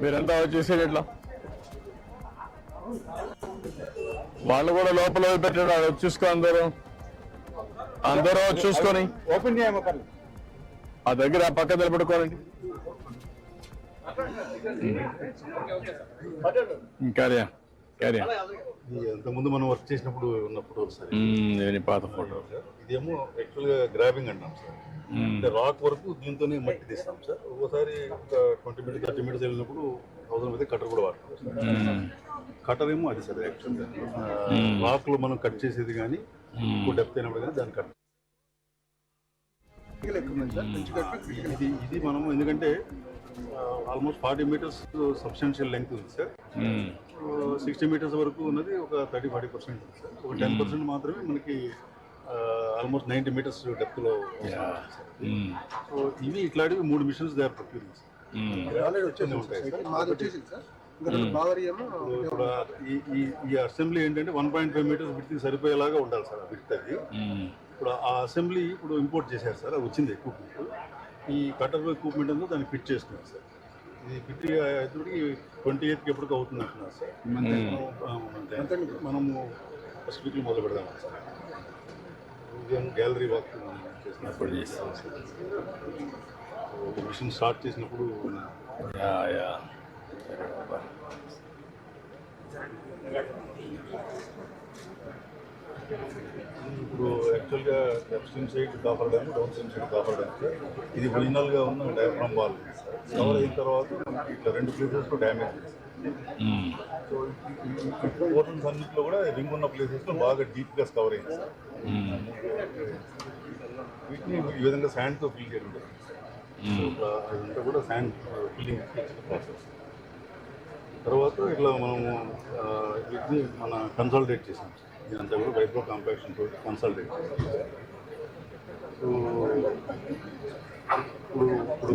మీరంతా వచ్చేసారు ఇట్లా వాళ్ళు కూడా లోపల పెట్టాడు చూసుకో అందరూ చూసుకొని ఓపెన్ చేయమో ఆ దగ్గర ఆ పక్క నిలబెట్టుకోవాలండి క్యారియా అంతకుముందు మనం వర్క్ చేసినప్పుడు ఉన్నప్పుడు పాత ఫోటో ఇదేమో యాక్చువల్ గా గ్రాబింగ్ అంటాం సార్. అంటే రాక్ వరకు దీంతోనే మట్టి తీస్తాం సార్. ఒకసారి ఒక 20 minutes 30 minutes వెళ్ళినప్పుడు అవసరం అయితే కటర్ కూడా వాడతాం. కటర్ ఏమో అది సార్ యాక్చువల్ గా రాక్ లో మనం కట్ చేసేది కానీ ఎక్కువ డెప్త్ అయినప్పుడు కానీ దాన్ని కట్ ఇది మనము ఎందుకంటే ఆల్మోస్ట్ 40 meters సబ్స్టాన్షియల్ లెంగ్త్ ఉంది సార్. 60 meters వరకు ఉన్నది ఒక 30-40% ఉంది సార్. ఒక 10% మాత్రమే మనకి ఆల్మోస్ట్ 90 meters డెప్త్ లో. సో ఇవి ఇట్లాంటివి 3 missions they are procuring sir. ఈ అసెంబ్లీ ఏంటంటే 1.5 meters విడ్త్ సరిపోయేలాగా ఉండాలి సార్. ఆ విడ్త్ అది ఇప్పుడు ఆ అసెంబ్లీ ఇప్పుడు ఇంపోర్ట్ చేశారు సార్. అది వచ్చింది ఎక్విప్మెంట్. ఈ కటర్ ఎక్విప్మెంట్ అంతా దాన్ని ఫిట్ చేస్తున్నారు సార్. ఇది ఫిట్ అయ్యేటప్పటికి 28th ఎప్పటికి అవుతుంది అంటున్నారు సార్. మనము ఫస్ట్ వీక్లో మొదలు పెడదాం సార్. గ్యాలరీ వర్క్ చేసినప్పుడు మిషన్ స్టార్ట్ చేసినప్పుడు ఇప్పుడు యాక్చువల్గా upstream side copper dam, down stream side copper dam. ఇది ఒరిజినల్గా ఉన్న డయాఫ్రామ్ వాల్ కవర్ అయిన తర్వాత ఇట్లా 2 ప్లేసెస్లో డ్యామేజ్. సో ఈ పోర్షన్స్ అన్నింటిలో కూడా రింగ్ ఉన్న ప్లేసెస్లో బాగా డీప్గా కవర్ అయింది సార్. వీటిని ఈ విధంగా శాండ్తో ఫిల్ చేయడం అదంతా కూడా శాండ్ ఫిల్లింగ్ ప్రాసెస్. తర్వాత ఇట్లా మనము వీటిని కన్సాలిడేట్ చేసాం సార్. ఇదంతా కూడా వైబ్రో కాంపాక్షన్ తోటి కన్సాలిడేట్ చేసాం.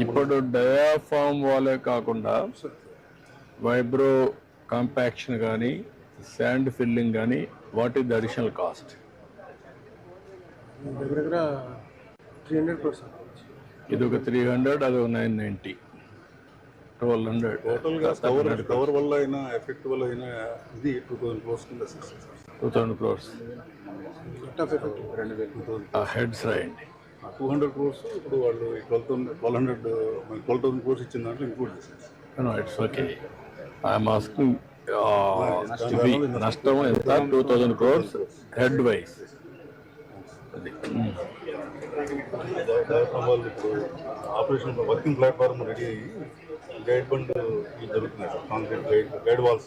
ఇప్పుడు డయాఫామ్ వాలే కాకుండా వైబ్రో కాంపాక్షన్ కానీ శాండ్ ఫిల్లింగ్ కానీ what is the additional cost? దగ్గర 300 crores. ఇది ఒక 300, అది ఒక 990, 1200. టోటల్గా కవర్ వల్ల అయినా ఎఫెక్ట్ వల్ల అయినా ఇది 2000 crores కింద 2000 crores హెడ్స్ రాయండి. 200 crores ఇప్పుడు వాళ్ళు 12,000 crores ఇచ్చిన దాంట్లో ఇంక్లూడ్ చేశారు. It's okay. ఐఎమ్ ఆస్కింగ్ నష్టం ఎంత? 2000 crores హెడ్ వైజ్. వాళ్ళు ఇప్పుడు ఆపరేషన్ వర్కింగ్ ప్లాట్ఫామ్ రెడీ అయ్యి గైడ్ బండ్ జరుగుతున్నాయి sir. Concrete guide walls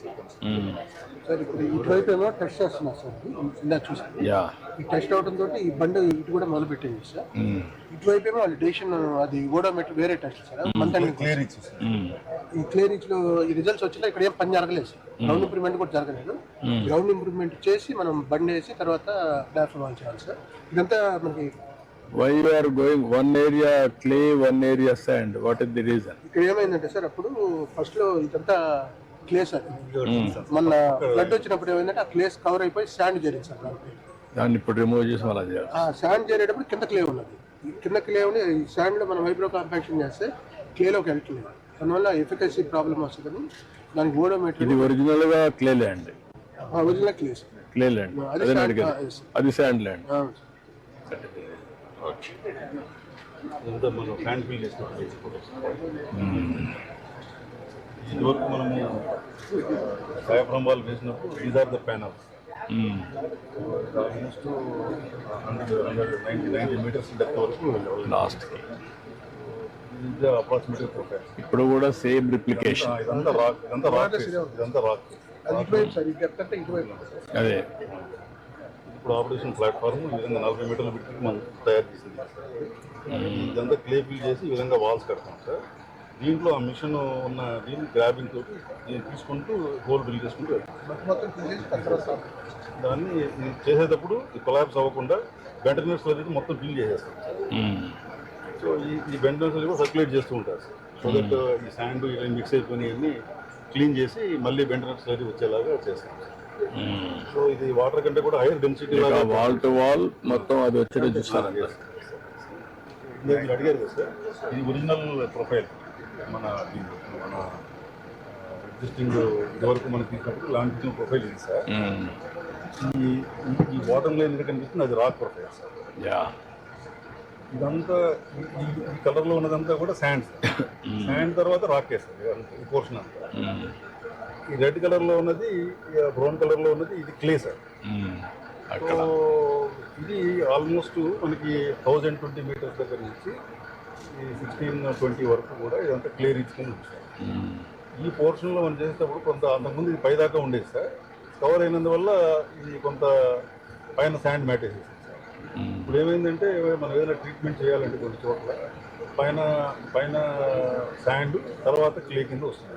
sir ఇప్పుడు ఇటువైపు ఏమో టెస్ట్ చేస్తున్నారు సార్. ఇందా చూసాను ఈ టెస్ట్ అవడం తోటి ఈ బండి ఇటు కూడా మొదలు పెట్టింది సార్. ఇటువైపు ఏమో వాళ్ళు డేషన్ అది ఓడోమీటర్ వేరే టెస్ట్ సార్. క్లియర్ ఇచ్చి ఈ క్లియర్ ఇచ్లో ఈ రిజల్ట్స్ వచ్చినా ఇక్కడ ఏం పని జరగలేదు సార్. గ్రౌండ్ ఇంప్రూవ్మెంట్ కూడా జరగలేదు. గ్రౌండ్ ఇంప్రూవ్మెంట్ చేసి మనం బండి వేసి తర్వాత ప్లాట్ఫామ్ చేయాలి సార్. ఇదంతా మనకి why you are going one area clay, one area sand? What is the reason? ఇక్కడ ఏమైందంటే సార్ అప్పుడు ఫస్ట్ లో ఇదంతా క్లే సార్. మన ఫ్లడ్ వచ్చినప్పుడు ఏమైందంటే ఆ క్లేస్ కవర్ అయిపోయి శాండ్ జరిగింది సార్. దాన్ని ఇప్పుడు రిమూవ్ చేసి అలా చేయాలి. ఆ శాండ్ చేరేటప్పుడు కింద క్లే ఉన్నది. కింద క్లే ఉండి ఈ శాండ్ లో మనం వైబ్రో కాంపాక్షన్ చేస్తే క్లేలోకి వెళ్తుంది. దానివల్ల ఎఫికసీ ప్రాబ్లమ్ వస్తుందని దానికి ఓడోమీటర్. ఇది ఒరిజినల్ గా clay land. Original clay land. అది శాండ్ ల్యాండ్. ఇదంతా మనం హ్యాండ్ ఫిల్ చేసినప్పుడు ఇదివరకు మనము డయాఫ్రామ్ వాల్ వేసినప్పుడు these are the panels. Almost 190 meters depth వరకు లాస్ట్కి. Approximately profile. ఇప్పుడు కూడా సేమ్ రిప్లికేషన్. ఇదంతా రాక్. అదే ఇప్పుడు ఆపరేషన్ ప్లాట్ఫామ్ ఈ విధంగా 40 meterల బిట్కి మనం తయారు చేసింది. ఇదంతా క్లే ఫిల్ చేసి ఈ విధంగా వాల్స్ కడతాం సార్. దీంట్లో ఆ మిషన్ ఉన్న దీన్ని గ్రాబింగ్ తోటి దీన్ని తీసుకుంటూ హోల్ బిల్ చేసుకుంటూ దాన్ని చేసేటప్పుడు ఈ కొలాప్స్ అవ్వకుండా బెంటనర్స్ స్లరీ మొత్తం ఫిల్ చేసేస్తాం. సో ఈ బెంటనర్స్ స్లరీ కూడా సర్క్యులేట్ చేస్తూ ఉంటారు సార్. సో దట్ ఈ శాండ్ ఇలా మిక్స్ అయిపోయి అన్ని క్లీన్ చేసి మళ్ళీ బెంటనర్స్ స్లరీ వచ్చేలాగా చేస్తాం. సో ఇది వాటర్ కంటే కూడా హైయర్ డెన్సిటీ లాగా వాల్ టు వాల్ మొత్తం అది వచ్చేది చూస్తారండి. అడిగారు కదా సార్. ఇది ఒరిజినల్ ప్రొఫైల్. మన ఎగ్జిస్టింగ్ ఇదివరకు మనం తీసినప్పుడు లాంటి ప్రొఫైల్ ఇది సార్. ఈ ఈ బాటంలో ఎందుకు కనిపిస్తుంది అది రాక్ ప్రొఫైల్ సార్. యా ఇదంతా ఈ కలర్లో ఉన్నదంతా కూడా శాండ్ శాండ్ తర్వాత రాక్ సార్ ఇదంతా ఈ పోర్షన్ అంతా. ఈ రెడ్ కలర్లో ఉన్నది బ్రౌన్ కలర్లో ఉన్నది ఇది క్లే సార్. సో ఇది ఆల్మోస్ట్ మనకి 1020 మీటర్స్ దగ్గర నుంచి ఈ 1620 వరకు కూడా ఇదంతా క్లే రీచ్ కింద ఉంది సార్. ఈ పోర్షన్లో మనం చేసేటప్పుడు కొంత అంతకుముందు ఇది పైదాకా ఉండేది సార్. కవర్ అయినందువల్ల ఇది కొంత పైన శాండ్ మ్యాట్ వేసేసింది సార్. ఇప్పుడు ఏమైందంటే మనం ఏదైనా ట్రీట్మెంట్ చేయాలంటే కొన్ని చోట్ల పైన పైన శాండ్ తర్వాత క్లే కింద వస్తుంది.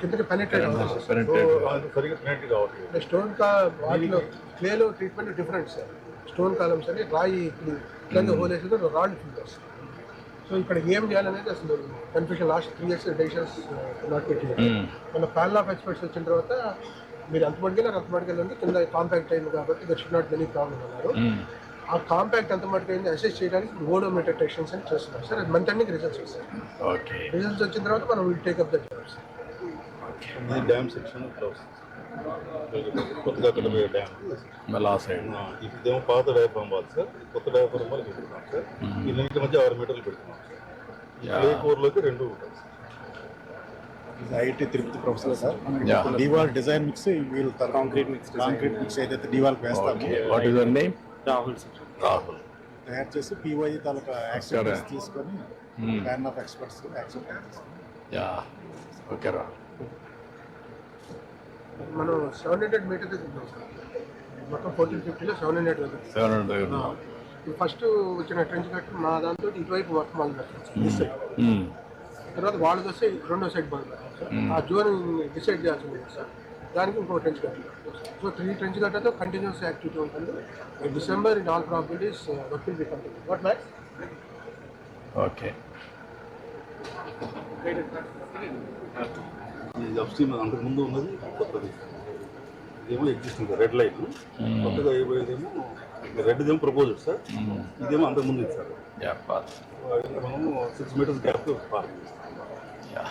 కిందకి పెనిట్రేట్ అవుతుంది. సో అది సరిగ్గా పెనెక్ట్ కావట్లేదు. స్టోన్ వాటిలో క్లేలో treatment different sir. Stone columns అని రాయి కింద హోల్ వేసేది రాడ్ ఫిల్టర్స్. సో ఇక్కడ ఏం చేయాలనేది అసలు confusion. Last 3 years decisions not పెట్టింది. మన ప్యానల్ ఆఫ్ ఎక్స్పర్ట్స్ వచ్చిన తర్వాత మీరు ఎంత మటుకెళ్ళండి కింద కాంపాక్ట్ అయింది కాబట్టి that should not many problem అన్నారు. ఆ కాంపాక్ట్ ఎంత మటుకు అయింది అసెస్ చేయడానికి ఓడోమీటర్ టెస్టింగ్స్ అని చేస్తున్నారు సార్. అది మంత్ ఎండింగ్ రిజల్ట్స్ వస్తాయి. రిజల్ట్స్ వచ్చిన తర్వాత మనం విల్ టేక్అప్ ద జాబ్స్. ఇది డ్యామ్ సెక్షన్ కొత్తగా కట్టబోయే డ్యామ్ మళ్ళా సైడ్ ఇదేమో పాత డయాఫ్రామ్ వాళ్ళు సార్. కొత్త డయాఫ్రామ్ వాళ్ళు పెడుతున్నాం సార్. ఈ రెండింటి మధ్య 6 మీటర్లు పెడుతున్నాం సార్. క్లే కోర్లోకి 2 ఉంటాయి సార్. IIT Tirupati professor sir. D wall design mix వీళ్ళు కాంక్రీట్ మిక్స్ ఏదైతే డివాల్ వేస్తామో what is your name? Rahul sir. Rahul తయారు చేసి పివై తాలూకా యాక్సెప్టెన్స్ తీసుకొని panel of experts acceptance. Ya okay రా. మనం 700 మీటర్స్ తింటాం సార్. మొత్తం 1450లో 700 ఫస్ట్ వచ్చిన ట్రెంచ్ కట్ మా దాంతో ఇటువైపు మొత్తం మొదలు పెట్టాం. తర్వాత వాళ్ళకి వస్తే రెండో సైడ్ మొదలు పెట్టాం సార్. ఆ జోన్ డిసైడ్ చేయాల్సి ఉంటుంది సార్. దానికి ఇంకో ట్రెంచ్ కట్. సో 3 ట్రెంచ్ కట్టతో కంటిన్యూస్ యాక్టివిటీ ఉంటుంది. December in all probabilities work will be complete. What match? Okay. ఇది అప్స్ట్రీమ్ అంతకు ముందు ఉన్నది కొత్తది. ఇదేమో ఎగ్జిస్టింగ్ రెడ్ లైన్. కొత్తగా అయిపోయేదేమో రెడ్దేమో ప్రపోజల్ సార్. ఇదేమో అంతకు ముందు సార్. యా మనము 6 మీటర్స్ గ్యాప్ పార్క్ చేస్తాం. యా